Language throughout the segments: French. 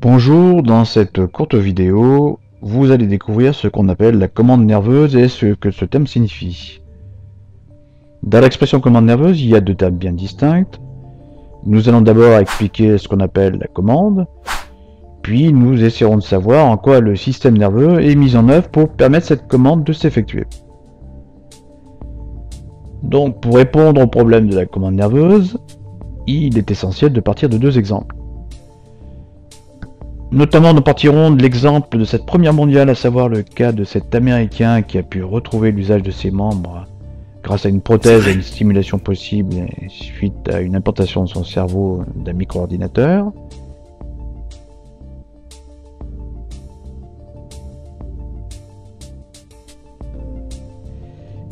Bonjour, dans cette courte vidéo, vous allez découvrir ce qu'on appelle la commande nerveuse et ce que ce terme signifie. Dans l'expression commande nerveuse, il y a deux termes bien distincts. Nous allons d'abord expliquer ce qu'on appelle la commande, puis nous essaierons de savoir en quoi le système nerveux est mis en œuvre pour permettre cette commande de s'effectuer. Donc pour répondre au problème de la commande nerveuse, il est essentiel de partir de deux exemples. Notamment, nous partirons de l'exemple de cette première mondiale, à savoir le cas de cet Américain qui a pu retrouver l'usage de ses membres grâce à une prothèse et une stimulation possible suite à une implantation de son cerveau d'un micro-ordinateur.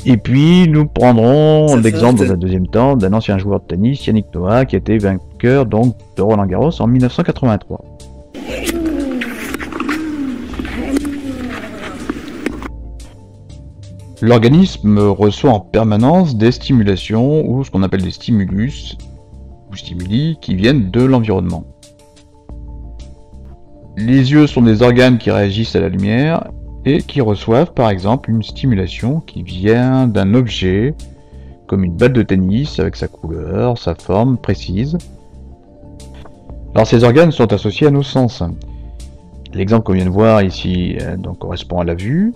Et puis, nous prendrons l'exemple dans un deuxième temps d'un ancien joueur de tennis, Yannick Noah, qui a été vainqueur donc de Roland Garros en 1983. L'organisme reçoit en permanence des stimulations ou ce qu'on appelle des stimulus ou stimuli qui viennent de l'environnement. Les yeux sont des organes qui réagissent à la lumière et qui reçoivent par exemple une stimulation qui vient d'un objet comme une balle de tennis avec sa couleur, sa forme précise. Alors ces organes sont associés à nos sens. L'exemple qu'on vient de voir ici donc, correspond à la vue.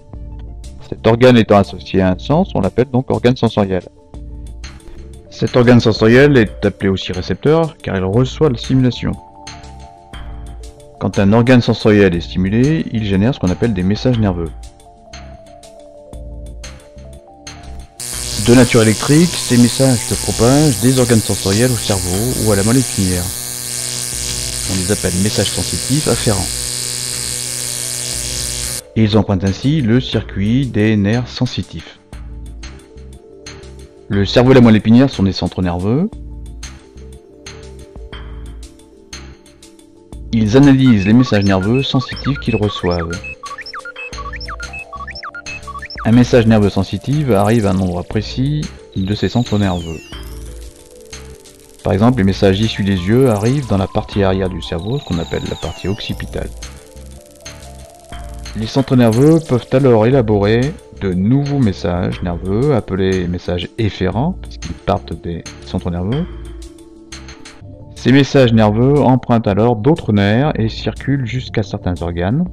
Cet organe étant associé à un sens, on l'appelle donc organe sensoriel. Cet organe sensoriel est appelé aussi récepteur car il reçoit la stimulation. Quand un organe sensoriel est stimulé, il génère ce qu'on appelle des messages nerveux. De nature électrique, ces messages se propagent des organes sensoriels au cerveau ou à la moelle épinière. On les appelle messages sensitifs afférents. Ils empruntent ainsi le circuit des nerfs sensitifs. Le cerveau et la moelle épinière sont des centres nerveux. Ils analysent les messages nerveux sensitifs qu'ils reçoivent. Un message nerveux sensitif arrive à un endroit précis de ces centres nerveux. Par exemple, les messages issus des yeux arrivent dans la partie arrière du cerveau, ce qu'on appelle la partie occipitale. Les centres nerveux peuvent alors élaborer de nouveaux messages nerveux, appelés messages efférents, parce qu'ils partent des centres nerveux. Ces messages nerveux empruntent alors d'autres nerfs et circulent jusqu'à certains organes.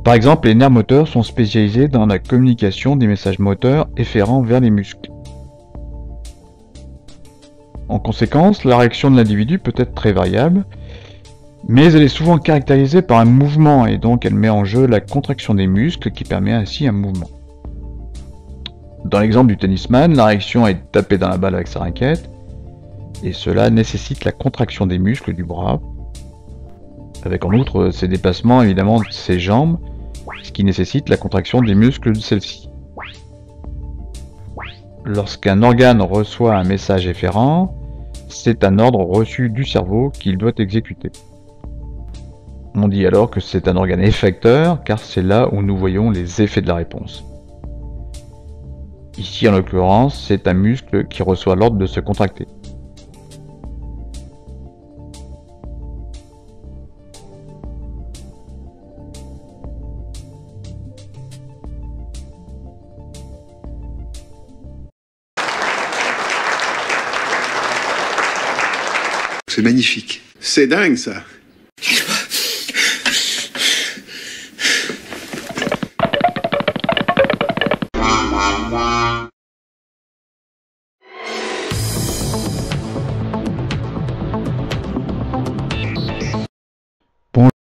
Par exemple, les nerfs moteurs sont spécialisés dans la communication des messages moteurs efférents vers les muscles. En conséquence, la réaction de l'individu peut être très variable, mais elle est souvent caractérisée par un mouvement et donc elle met en jeu la contraction des muscles qui permet ainsi un mouvement. Dans l'exemple du tennisman, la réaction est de taper dans la balle avec sa raquette et cela nécessite la contraction des muscles du bras, avec en outre ces dépassements évidemment de ses jambes, ce qui nécessite la contraction des muscles de celle-ci. Lorsqu'un organe reçoit un message efférent, c'est un ordre reçu du cerveau qu'il doit exécuter. On dit alors que c'est un organe effecteur, car c'est là où nous voyons les effets de la réponse. Ici, en l'occurrence, c'est un muscle qui reçoit l'ordre de se contracter. C'est magnifique. C'est dingue, ça.